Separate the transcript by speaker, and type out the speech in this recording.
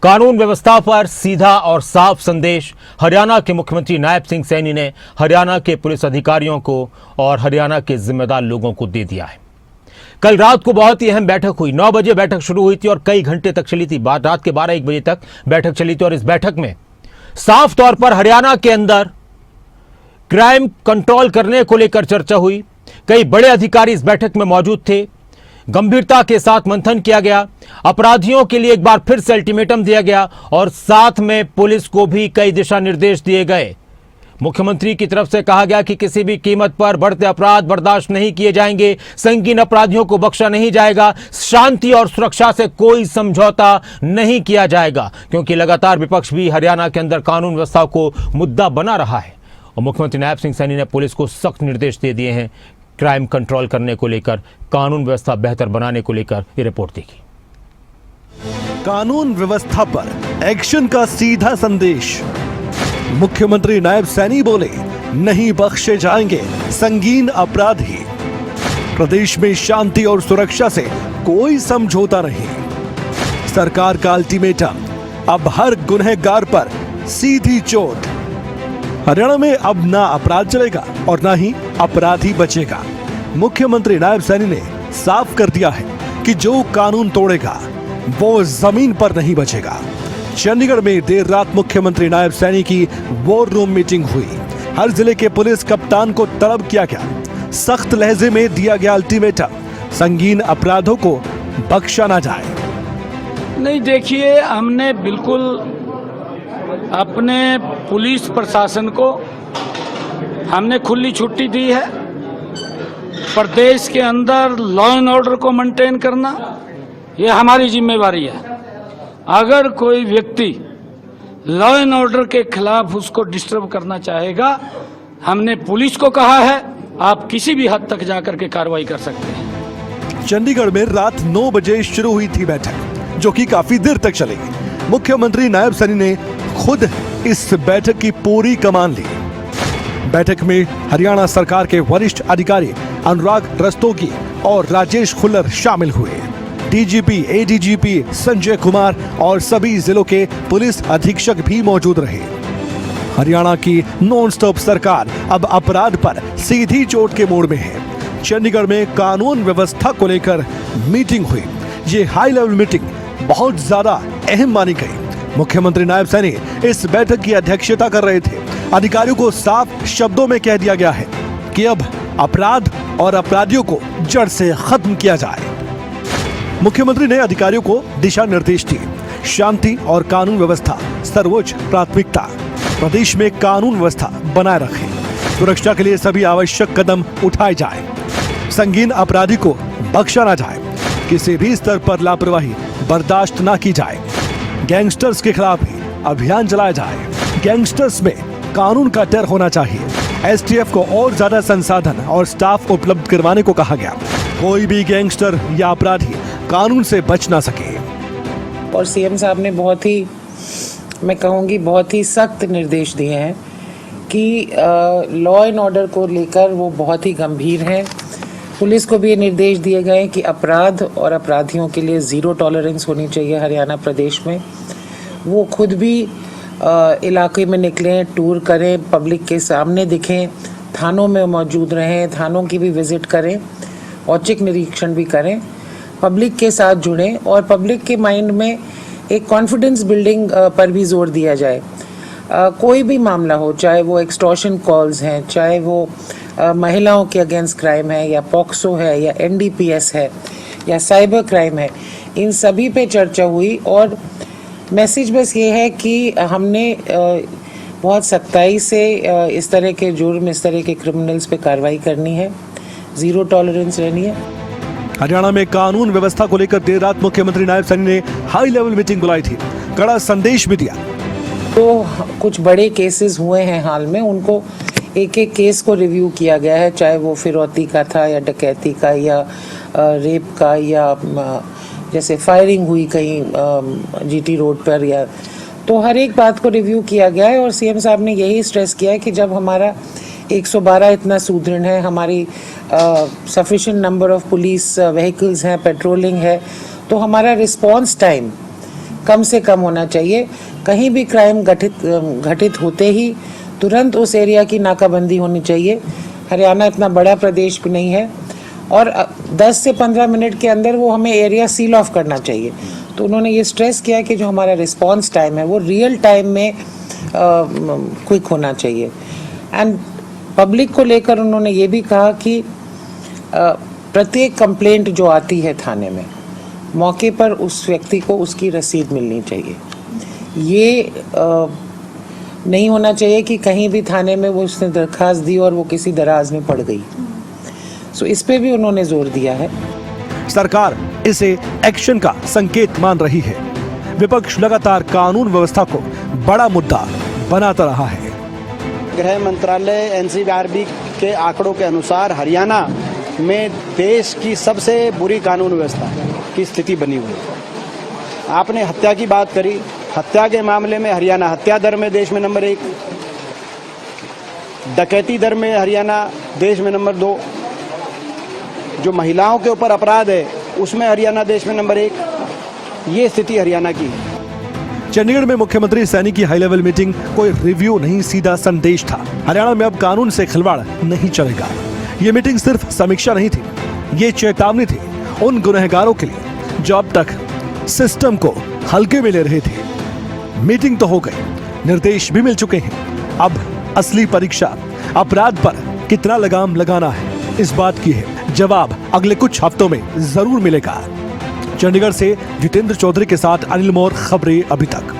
Speaker 1: कानून व्यवस्था पर सीधा और साफ संदेश हरियाणा के मुख्यमंत्री नायब सिंह सैनी ने हरियाणा के पुलिस अधिकारियों को और हरियाणा के जिम्मेदार लोगों को दे दिया है। कल रात को बहुत ही अहम बैठक हुई। 9 बजे बैठक शुरू हुई थी और कई घंटे तक चली थी। रात के 12-1 बजे तक बैठक चली थी और इस बैठक में साफ तौर पर हरियाणा के अंदर क्राइम कंट्रोल करने को लेकर चर्चा हुई। कई बड़े अधिकारी इस बैठक में मौजूद थे। गंभीरता के साथ मंथन किया गया। अपराधियों के लिए एक बार फिर से अल्टीमेटम दिया गया और साथ में पुलिस को भी कई दिशा निर्देश दिए गए। मुख्यमंत्री की तरफ से कहा गया कि किसी भी कीमत पर बढ़ते अपराध बर्दाश्त नहीं किए जाएंगे। संगीन अपराधियों को बख्शा नहीं जाएगा। शांति और सुरक्षा से कोई समझौता नहीं किया जाएगा, क्योंकि लगातार विपक्ष भी हरियाणा के अंदर कानून व्यवस्था को मुद्दा बना रहा है। और मुख्यमंत्री नायब सिंह सैनी ने पुलिस को सख्त निर्देश दे दिए हैं क्राइम कंट्रोल करने को लेकर, कानून व्यवस्था बेहतर बनाने को लेकर। ये रिपोर्ट देखिए।
Speaker 2: कानून व्यवस्था पर एक्शन का सीधा संदेश। मुख्यमंत्री नायब सैनी बोले, नहीं बख्शे जाएंगे संगीन अपराधी। प्रदेश में शांति और सुरक्षा से कोई समझौता नहीं। सरकार का अल्टीमेटम, अब हर गुनहगार पर सीधी चोट। हरियाणा में अब ना अपराध चलेगा और ना ही अपराधी बचेगा। मुख्यमंत्री नायब सैनी ने साफ कर दिया है कि जो कानून तोड़ेगा वो जमीन पर नहीं बचेगा। चंडीगढ़ में देर रात मुख्यमंत्री नायब सैनी की वॉर रूम मीटिंग हुई। हर जिले के पुलिस कप्तान को तलब किया गया। सख्त लहजे में दिया गया अल्टीमेटम, संगीन अपराधों को बख्शा ना जाए।
Speaker 3: नहीं, देखिए, हमने बिल्कुल अपने पुलिस प्रशासन को हमने खुली छुट्टी दी है। प्रदेश के अंदर लॉ एंड ऑर्डर को मेंटेन करना ये हमारी जिम्मेवारी है। अगर कोई व्यक्ति लॉ एंड ऑर्डर के खिलाफ उसको डिस्टर्ब करना चाहेगा, हमने पुलिस को कहा है आप किसी भी हद तक जाकर के कार्रवाई कर सकते हैं।
Speaker 2: चंडीगढ़ में रात 9 बजे शुरू हुई थी बैठक, जो कि काफी देर तक चलेगी। मुख्यमंत्री नायब सैनी ने खुद इस बैठक की पूरी कमान ली। बैठक में हरियाणा सरकार के वरिष्ठ अधिकारी अनुराग रस्तोगी और राजेश खुल्लर शामिल हुए। डीजीपी, एडीजीपी संजय कुमार और सभी जिलों के पुलिस अधीक्षक भी मौजूद रहे। हरियाणा की नॉन स्टॉप सरकार अब अपराध पर सीधी चोट के मोड़ में है। चंडीगढ़ में कानून व्यवस्था को लेकर मीटिंग हुई। ये हाई लेवल मीटिंग बहुत ज्यादा अहम मानी गई। मुख्यमंत्री नायब सैनी इस बैठक की अध्यक्षता कर रहे थे। अधिकारियों को साफ शब्दों में कह दिया गया है कि अब अपराध और अपराधियों को जड़ से खत्म किया जाए। मुख्यमंत्री ने अधिकारियों को दिशा निर्देश दिए। शांति और कानून व्यवस्था सर्वोच्च प्राथमिकता। प्रदेश में कानून व्यवस्था बनाए रखें। सुरक्षा के लिए सभी आवश्यक कदम उठाए जाए। संगीन अपराधी को बख्शा ना जाए। किसी भी स्तर पर लापरवाही बर्दाश्त ना की जाए। गैंगस्टर्स के खिलाफ भी अभियान चलाया जाए। गैंगस्टर्स में कानून का डर होना चाहिए। एसटीएफ को और ज्यादा संसाधन और स्टाफ उपलब्ध करवाने को कहा गया। कोई भी गैंगस्टर या अपराधी कानून से बच ना सके।
Speaker 4: और सीएम साहब ने बहुत ही, मैं कहूँगी, बहुत ही सख्त निर्देश दिए हैं कि लॉ एंड ऑर्डर को लेकर वो बहुत ही गंभीर हैं। पुलिस को भी ये निर्देश दिए गए कि अपराध और अपराधियों के लिए ज़ीरो टॉलरेंस होनी चाहिए हरियाणा प्रदेश में। वो खुद भी इलाके में निकलें, टूर करें, पब्लिक के सामने दिखें, थानों में मौजूद रहें, थानों की भी विजिट करें, औचक निरीक्षण भी करें, पब्लिक के साथ जुड़ें और पब्लिक के माइंड में एक कॉन्फिडेंस बिल्डिंग पर भी जोर दिया जाए। कोई भी मामला हो, चाहे वो एक्सटॉर्शन कॉल्स हैं, चाहे वो महिलाओं के अगेंस्ट क्राइम है या पॉक्सो है या एनडीपीएस है या साइबर क्राइम है, इन सभी पे चर्चा हुई। और मैसेज बस ये है कि हमने बहुत सख्ताई से इस तरह के जुर्म, इस तरह के क्रिमिनल्स पे कार्रवाई करनी है। ज़ीरो टॉलरेंस रहनी है।
Speaker 2: हरियाणा में कानून व्यवस्था को लेकर देर रात मुख्यमंत्री नायब सैनी ने हाई लेवल मीटिंग बुलाई थी। कड़ा संदेश भी दिया।
Speaker 4: तो कुछ बड़े केसेस हुए हैं हाल में, उनको एक एक केस को रिव्यू किया गया है, चाहे वो फिरौती का था या डकैती का या रेप का या जैसे फायरिंग हुई कहीं जीटी रोड पर, या तो हर एक बात को रिव्यू किया गया है। और सीएम साहब ने यही स्ट्रेस किया है कि जब हमारा 112 इतना सुदृढ़ है, हमारी sufficient number of police vehicles हैं, पेट्रोलिंग है, तो हमारा रिस्पांस टाइम कम से कम होना चाहिए। कहीं भी क्राइम घटित होते ही तुरंत उस एरिया की नाकाबंदी होनी चाहिए। हरियाणा इतना बड़ा प्रदेश भी नहीं है और 10 से 15 मिनट के अंदर वो हमें एरिया सील ऑफ करना चाहिए। तो उन्होंने ये स्ट्रेस किया कि जो हमारा रिस्पांस टाइम है वो रियल टाइम में क्विक होना चाहिए। एंड पब्लिक को लेकर उन्होंने ये भी कहा कि प्रत्येक कंप्लेंट जो आती है थाने में मौके पर उस व्यक्ति को उसकी रसीद मिलनी चाहिए। ये नहीं होना चाहिए कि कहीं भी थाने में वो उसने दरखास्त दी और वो किसी दराज में पड़ गई। सो इस पे भी उन्होंने जोर दिया है।
Speaker 2: सरकार इसे एक्शन का संकेत मान रही है। विपक्ष लगातार कानून व्यवस्था को बड़ा मुद्दा बनाता रहा है।
Speaker 5: गृह मंत्रालय एनसीआरबी के आंकड़ों के अनुसार हरियाणा में देश की सबसे बुरी कानून व्यवस्था की स्थिति बनी हुई है। आपने हत्या की बात करी, हत्या के मामले में हरियाणा हत्या दर में देश में नंबर 1, डकैती दर में हरियाणा देश में नंबर 2, जो महिलाओं के ऊपर अपराध है उसमें हरियाणा देश में नंबर 1। ये स्थिति हरियाणा की है।
Speaker 2: चंडीगढ़ में मुख्यमंत्री सैनी की हाई लेवल मीटिंग कोई रिव्यू नहीं, सीधा संदेश था। हरियाणा में अब कानून से खिलवाड़ नहीं चलेगा। ये मीटिंग सिर्फ समीक्षा नहीं थी, ये चेतावनी थी उन गुनहगारों के लिए जो अब तक सिस्टम को हल्के में ले रहे थे। मीटिंग तो हो गई, निर्देश भी मिल चुके हैं। अब असली परीक्षा अपराध पर कितना लगाम लगाना है इस बात की है। जवाब अगले कुछ हफ्तों में जरूर मिलेगा। चंडीगढ़ से जितेंद्र चौधरी के साथ अनिल मोर, खबरें अभी तक।